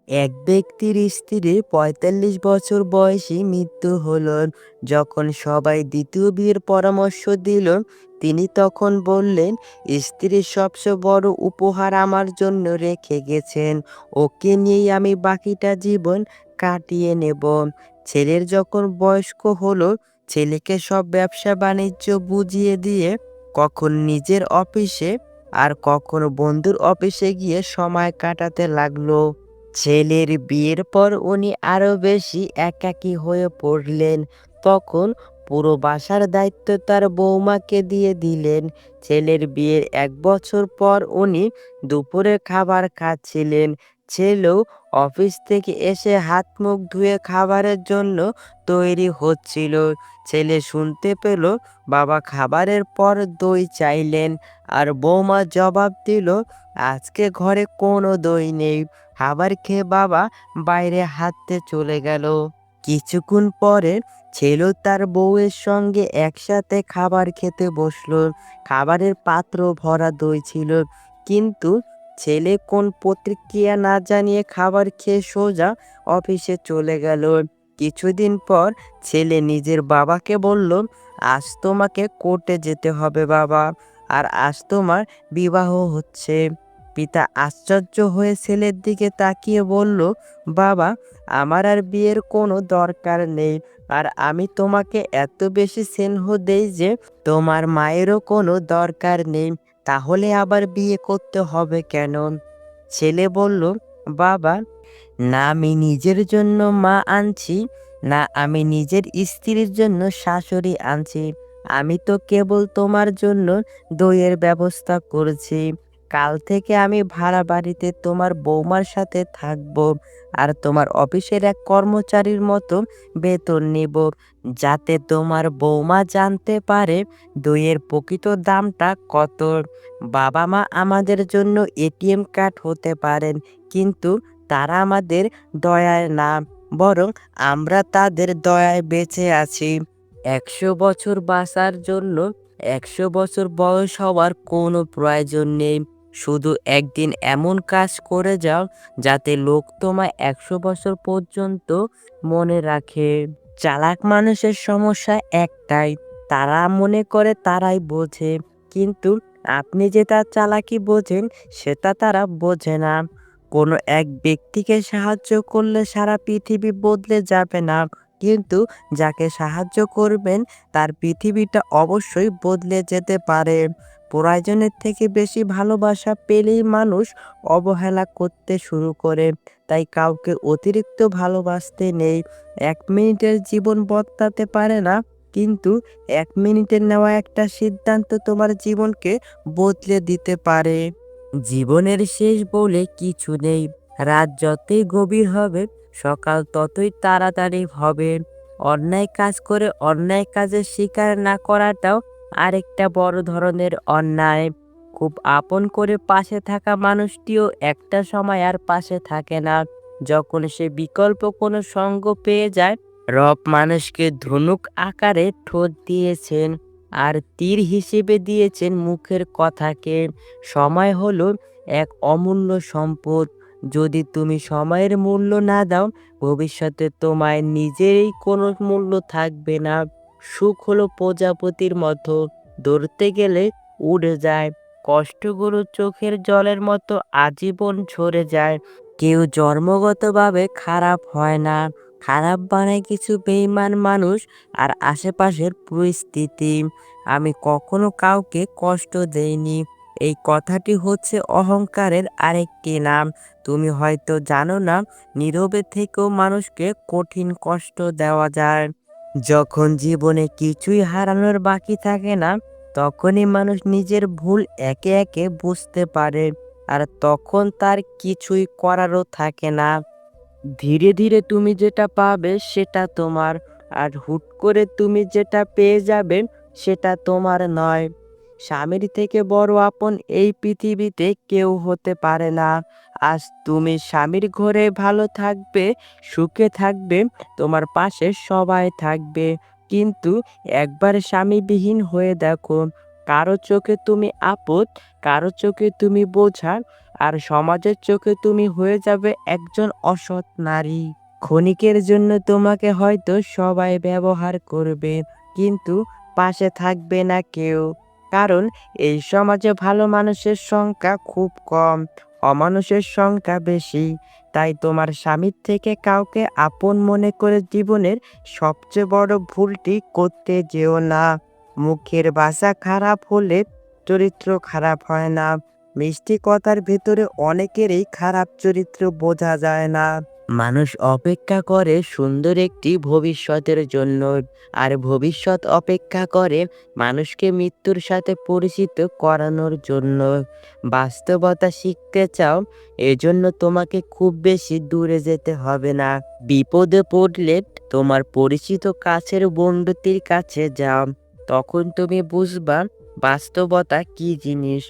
এক ব্যক্তির স্ত্রীর ৪৫ বছর বয়সী মৃত্যু হলো। যখন সবাই দ্বিতীয় বিয়ের পরামর্শ দিল, তিনি তখন বললেন, স্ত্রীর সবচেয়ে বড় উপহার আমার জন্য রেখে গেছেন। ওকে নিয়েই আমি বাকিটা জীবন কাটিয়ে নেব। ছেলের যখন বয়স্ক হলো, ছেলেকে সব ব্যবসা বাণিজ্য বুঝিয়ে দিয়ে কখন নিজের অফিসে আর কখন বন্ধুর অফিসে গিয়ে সময় কাটাতে লাগলো। ছেলের বিয়ের পর উনি আরো বেশি একাকী হয়ে পড়লেন। তখন পুরো বাসার দায়িত্ব তার বৌমাকে দিয়ে দিলেন। ছেলের বিয়ের ১ বছর পর উনি দুপুরে খাবার খাচ্ছিলেন। ছেলেও অফিস থেকে এসে হাত মুখ ধুয়ে খাবারের জন্য তৈরি হচ্ছিল। ছেলে শুনতে পেল বাবা খাবারের পর দই চাইলেন, আর বৌমা জবাব দিল, আজকে ঘরে কোনো দই নেই। খাবার খেয়ে বাবা বাইরে হাঁটতে চলে গেল। কিছুক্ষণ পরে ছেলেও তার বউয়ের সঙ্গে একসাথে খাবার খেতে বসলো। খাবারের পাত্র ভরা দই ছিল, কিন্তু ছেলে কোন প্রতিক্রিয়া না জানিয়ে খাবার খেয়ে সোজা অফিসে চলে গেল। কিছুদিন পর ছেলে নিজের বাবাকে বলল, আজ তোমাকে কোর্টে যেতে হবে বাবা, আর আজ তোমার বিবাহ হচ্ছে। পিতা আশ্চর্য হয়ে ছেলের দিকে তাকিয়ে বলল, বাবা, আমার আর বিয়ের কোনো দরকার নেই, আর আমি তোমাকে এত বেশি স্নেহ দেই যে তোমার মায়েরও কোনো দরকার নেই, তাহলে আবার বিয়ে করতে হবে কেন? ছেলে বলল, বাবা, না আমি নিজের জন্য মা আনছি, না আমি নিজের স্ত্রীর জন্য শাশুড়ি আনছি। আমি তো কেবল তোমার জন্য দইয়ের ব্যবস্থা করেছি। কাল থেকে আমি ভাড়া বাড়িতে তোমার বৌমার সাথে থাকবো, আর তোমার অফিসের এক কর্মচারীর মতো বেতন নিব, যাতে তোমার বৌমা জানতে পারে দইয়ের প্রকৃত দামটা কত। বাবা মা আমাদের জন্য এটিএম কার্ড হতে পারেন, কিন্তু তারা আমাদের দয়ায় না, বরং আমরা তাদের দয়ায় বেঁচে আছি। ১০০ বছর বাঁচার জন্য ১০০ বছর বয়স হওয়ার কোনো প্রয়োজন নেই। শুধু একদিন এমন কাজ করে যাও যাতে লোক তোমায় ১০০ বছর পর্যন্ত মনে রাখে। চালাক মানুষের সমস্যা একটাই, তারা মনে করে তারাই বোঝে, কিন্তু আপনি যে তার চালাকি বোঝেন সেটা তারা বোঝে না। কোনো এক ব্যক্তিকে সাহায্য করলে সারা পৃথিবী বদলে যাবে না, কিন্তু যাকে সাহায্য করবেন তার পৃথিবীটা অবশ্যই বদলে যেতে পারে। প্রয়োজনের থেকে বেশি ভালোবাসা পেলেই মানুষ অবহেলা করতে শুরু করে। তাই কাউকে অতিরিক্ত ভালোবাসতে নেই। ১ মিনিটের জীবন বদলাতে পারে না, কিন্তু ১ মিনিটের নেওয়া একটা সিদ্ধান্ত তোমার জীবনকে বদলে দিতে পারে। জীবনের শেষ বলে কিছু নেই। রাত যতই গভীর হবে, সকাল ততই তাড়াতাড়ি হবে। অন্যায় কাজ করে অন্যায় কাজের স্বীকার না করাটাও আরেকটা বড় ধরনের অন্যায়। খুব আপন করে পাশে থাকা মানুষটিও একটা সময় আর পাশে থাকে না, যখন সে বিকল্প কোনো সঙ্গ পেয়ে যায়। রব মানুষকে ধনুক আকারে ঠোঁট দিয়েছেন, আর তীর হিসেবে দিয়েছেন মুখের কথাকে। সময় হলো এক অমূল্য সম্পদ। যদি তুমি সময়ের মূল্য না দাও, ভবিষ্যতে তোমায় নিজেরই কোনো মূল্য থাকবে না। সুখ হলো প্রজাপতির মতো, ধরতে গেলে উড়ে যায়। কষ্টগুলো চোখের জলের মতো আজীবন ঝরে যায়। কেউ জন্মগতভাবে খারাপ হয় না, খারাপ বানায় কিছু বেইমান মানুষ আর আশেপাশের পরিস্থিতি। আমি কখনো কাউকে কষ্ট দেইনি, এই কথাটি হচ্ছে অহংকারের আরেকটি নাম। তুমি হয়তো জানো না, নীরবে থেকেও মানুষকে কঠিন কষ্ট দেওয়া যায়। যখন জীবনে কিছুই হারানোর বাকি থাকে না, তখনই মানুষ নিজের ভুল একে একে বুঝতে পারে, আর তখন তার কিছুই করারও থাকে না। ধীরে ধীরে তুমি যেটা পাবে সেটা তোমার, আর হুট করে তুমি যেটা পেয়ে যাবে সেটা তোমার নয়। স্বামীর থেকে বড় আপন এই পৃথিবীতে কেউ হতে পারে না। আজ তুমি স্বামীর ঘরে ভালো থাকবে, সুখে থাকবে, তোমার পাশে সবাই থাকবে, কিন্তু একবার স্বামীবিহীন হয়ে দেখো। কারো চোখে তুমি আপদ, কারো চোখে তুমি বোঝা, আর সমাজের চোখে তুমি হয়ে যাবে একজন অসৎ নারী। ক্ষণিকের জন্য তোমাকে হয়তো সবাই ব্যবহার করবে, কিন্তু পাশে থাকবে না কেউ। কারণ এই সমাজে ভালো মানুষের সংখ্যা খুব কম, অমানুষের সংখ্যা বেশি। তাই তোমার স্বামীর থেকে কাউকে আপন মনে করে জীবনের সবচেয়ে বড় ভুলটি করতে যেও না। মুখের ভাষা খারাপ হলে চরিত্র খারাপ হয় না। মিষ্টি কথার ভেতরে অনেকেরই খারাপ চরিত্র বোঝা যায় না। মানুষ অপেক্ষা করে সুন্দর একটি ভবিষ্যতের জন্য, আর ভবিষ্যৎ অপেক্ষা করে মানুষকে মৃত্যুর সাথে পরিচিত করানোর জন্য। বাস্তবতা শিখতে চাও, এজন্য তোমাকে খুব বেশি দূরে যেতে হবে না। বিপদে পড়লে তোমার পরিচিত কাছের বন্ধুটির কাছে যাও, তখন তুমি বুঝবা বাস্তবতা কি জিনিস।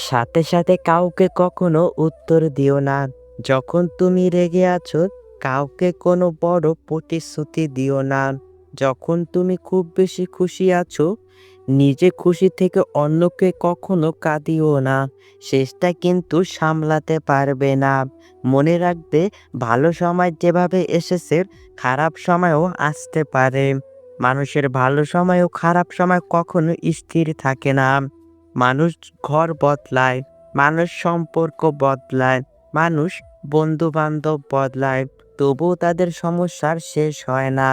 সাথে সাথে কাউকে কখনো উত্তর দিও না। যখন তুমি রেগে আছো, কাউকে কোনো বড় প্রতিশ্রুতি দিও না। যখন তুমি খুব বেশি খুশি আছো, নিজে খুশি থেকে অন্যকে কখনো কাঁদিও না। শেষটা কিন্তু সামলাতে পারবে না। মনে রাখবে, ভালো সময় যেভাবে এসেছে, খারাপ সময়ও আসতে পারে। মানুষের ভালো সময় ও খারাপ সময় কখনো স্থির থাকে না। মানুষ ঘর বদলায়, মানুষ সম্পর্ক বদলায়, মানুষ বন্ধু বান্ধব বদলায়, তবুও তাদের সমস্যার শেষ হয় না।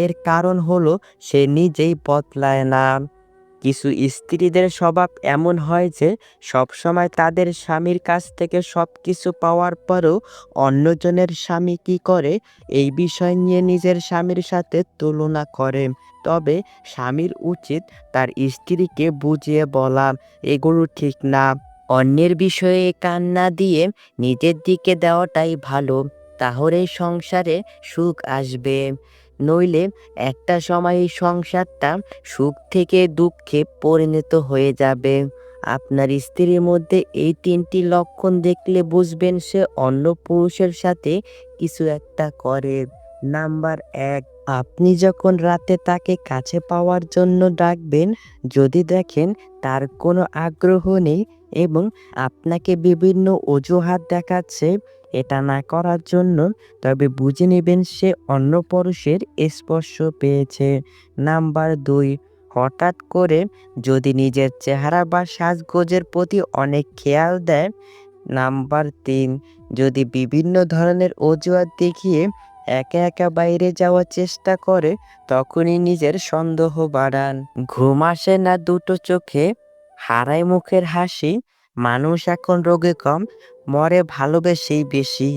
এর কারণ হলো সে নিজেই বদলায় না। কিছু স্ত্রীদের স্বভাব এমন হয় যে সবসময় তাদের স্বামীর কাছ থেকে সবকিছু পাওয়ার পরেও অন্যজনের স্বামী কি করে এই বিষয় নিয়ে নিজের স্বামীর সাথে তুলনা করে। তবে স্বামীর উচিত তার স্ত্রীকে বুঝিয়ে বলা, এগুলো ঠিক না। অন্যের বিষয়ে কান না দিয়ে নিজের দিকে দেওয়াটাই ভালো। তাহলে সংসারে সুখ আসবে। নইলে একটা সময় এই সংসারটা সুখ থেকে দুঃখে পরিণত হয়ে যাবে। আপনার স্ত্রীর মধ্যে এই ৩টি লক্ষণ দেখলে বুঝবেন সে অন্য পুরুষের সাথে কিছু একটা করে। নাম্বার ১, আপনি যখন রাতে তাকে কাছে পাওয়ার জন্য ডাকবেন, যদি দেখেন তার কোনো আগ্রহ নেই এবং আপনাকে বিভিন্ন অজুহাত দেখাচ্ছে এটা না করার জন্য, তবে বুঝে নেবেন সে অন্য পুরুষের স্পর্শ পেয়েছে। নাম্বার ২, হঠাৎ করে যদি নিজের চেহারা বা সাজগোজের প্রতি অনেক খেয়াল দেয়। নাম্বার ৩, যদি বিভিন্ন ধরনের অজুহাত দেখিয়ে একা একা বাইরে যাওয়ার চেষ্টা করে, তখনই নিজের সন্দেহ বাড়ান। ঘুম আসে না দুটো চোখে, হারায় মুখের হাসি, মানুষ এখন রোগে কম, মরে ভালোবেসেই বেশি।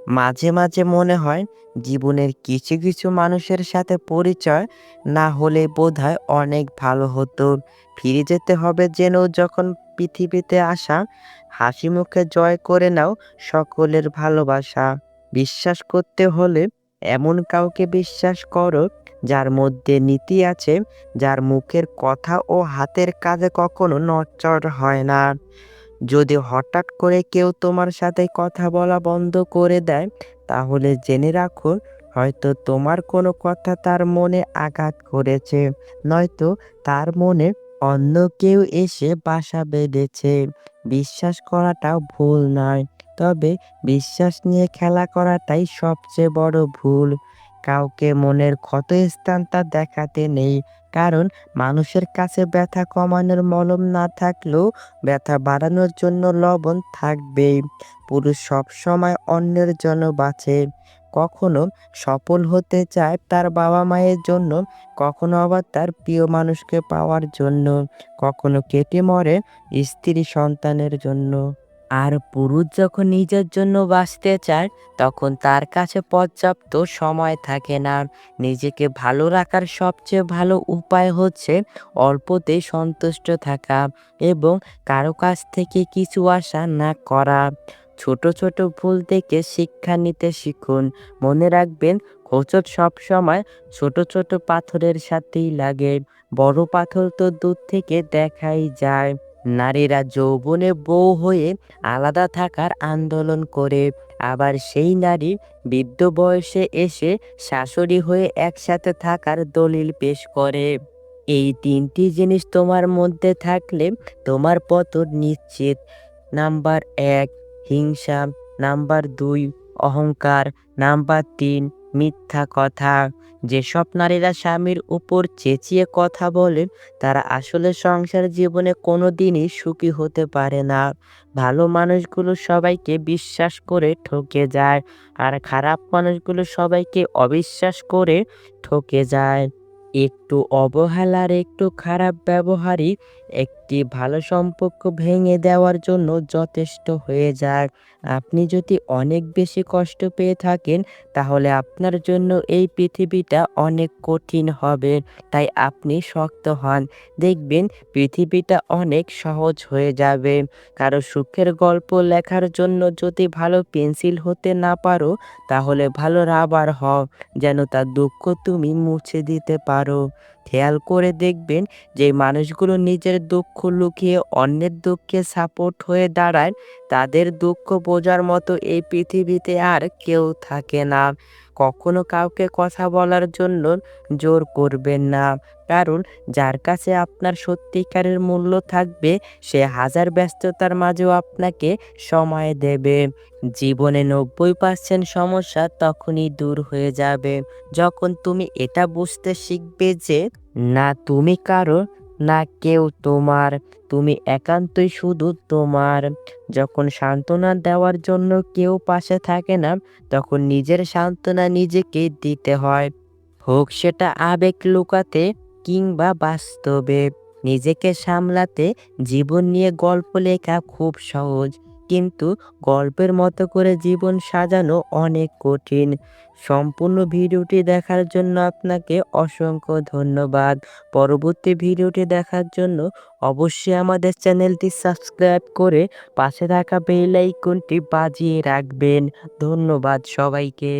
মাঝে মাঝে মনে হয় জীবনের কিছু কিছু মানুষের সাথে পরিচয় না হলে বোধহয় অনেক ভালো হতো। ফিরে যেতে হবে যেন যখন পৃথিবীতে আসা। হাসি মুখে জয় করে নাও সকলের ভালোবাসা। বিশ্বাস করতে হলে এমন কাউকে বিশ্বাস করো যার মধ্যে নীতি আছে, যার মুখের কথা ও হাতের কাজে কখনো নড়চড় হয় না। যদি হঠাৎ করে কেউ তোমার সাথে কথা বলা বন্ধ করে দেয়, তাহলে জেনে রাখো হয়তো তোমার কোনো কথা তার মনে আঘাত করেছে, নয়তো তার মনে অন্য কেউ এসে বাসা বেঁধেছে। বিশ্বাস করাটাও ভুল নয়, তবে বিশ্বাস নিয়ে খেলা করাটাই সবচেয়ে বড় ভুল। কাউকে মনের ক্ষতস্থানটা দেখাতে নেই, কারণ মানুষের কাছে ব্যথা কমানোর মলম না থাকলেও ব্যথা বাড়ানোর জন্য লবণ থাকবেই। পুরুষ সবসময় অন্যের জন্য বাঁচে, কখনো সফল হতে চায় তার বাবা মায়ের জন্য, কখনো আবার তার প্রিয় মানুষকে পাওয়ার জন্য, কখনো কেটে মরে স্ত্রী সন্তানের জন্য। আর পুরুষ যখন নিজের জন্য বাঁচতে চায়, তখন তার কাছে পর্যাপ্ত সময় থাকে না। নিজেকে ভালো রাখার সবচেয়ে ভালো উপায় হচ্ছে অল্পতেই সন্তুষ্ট থাকা এবং কারো কাছ থেকে কিছু আশা না করা। ছোট ছোট ভুল থেকে শিক্ষা নিতে শিখুন। মনে রাখবেন, হোঁচট সবসময় ছোট ছোট পাথরের সাথেই লাগে, বড় পাথর তো দূর থেকে দেখাই যায়। নারীরা যৌবনে বউ হয়ে আলাদা থাকার আন্দোলন করে, আবার সেই নারী বৃদ্ধ বয়সে এসে শাশুড়ি হয়ে একসাথে থাকার দলিল পেশ করে। এই ৩টি জিনিস তোমার মধ্যে থাকলে তোমার পতন নিশ্চিত। নাম্বার ১ হিংসা, নাম্বার ২ অহংকার, নাম্বার ৩ মিথ্যা কথা। যেসব নারীরা স্বামীর উপর চেঁচিয়ে কথা বলে তারা আসলে সংসার জীবনে কোনোদিনই সুখী হতে পারে না। ভালো মানুষগুলো সবাইকে বিশ্বাস করে ঠকে যায়, আর খারাপ মানুষগুলো সবাইকে অবিশ্বাস করে ঠকে যায়। একটু অবহেলার একটু খারাপ ব্যবহারই একটি ভালো সম্পর্ক ভেঙে দেওয়ার জন্য যথেষ্ট হয়ে যায়। আপনি যদি অনেক বেশি কষ্ট পেয়ে থাকেন তাহলে আপনার জন্য এই পৃথিবীটা অনেক কঠিন হবে। তাই আপনি শক্ত হন। দেখবেন পৃথিবীটা অনেক সহজ হয়ে যাবে। কারো সুখের গল্প লেখার জন্য যদি ভালো পেন্সিল হতে না পারো তাহলে ভালো রাবার হও, যেন তার দুঃখ তুমি মুছে দিতে পারো। খেয়াল করে দেখবেন যে মানুষগুলো নিজের দুঃখ লুকিয়ে অন্যের দুঃখে সাপোর্ট হয়ে দাঁড়ায় তাদের দুঃখ বোঝার মতো এই পৃথিবীতে আর কেউ থাকে না। কখনো কাউকে কথা বলার জন্য জোর করবেন না, কারণ যার কাছে আপনার সত্যিকারের মূল্য থাকবে সে হাজার ব্যস্ততার মাঝেও আপনাকে সময় দেবে। জীবনে ৯০% সমস্যা তখনই দূর হয়ে যাবে যখন তুমি এটা বুঝতে শিখবে যে না তুমি কারো, না কেউ তোমার, তুমি একান্তই শুধু তোমার। যখন সান্ত্বনা দেওয়ার জন্য কেউ পাশে থাকে না তখন নিজের সান্ত্বনা নিজেকেই দিতে হয়, হোক সেটা আবেগ লুকাতে কিংবা বাস্তবে। নিজেকে সামলাতে জীবন নিয়ে গল্প লেখা খুব সহজ, কিন্তু গল্পের মতো করে জীবন সাজানো অনেক কঠিন। সম্পূর্ণ ভিডিওটি দেখার জন্য আপনাকে অসংখ্য ধন্যবাদ। পরবর্তী ভিডিওটি দেখার জন্য অবশ্যই আমাদের চ্যানেলটি সাবস্ক্রাইব করে পাশে থাকা বেল আইকনটি বাজিয়ে রাখবেন। ধন্যবাদ সবাইকে।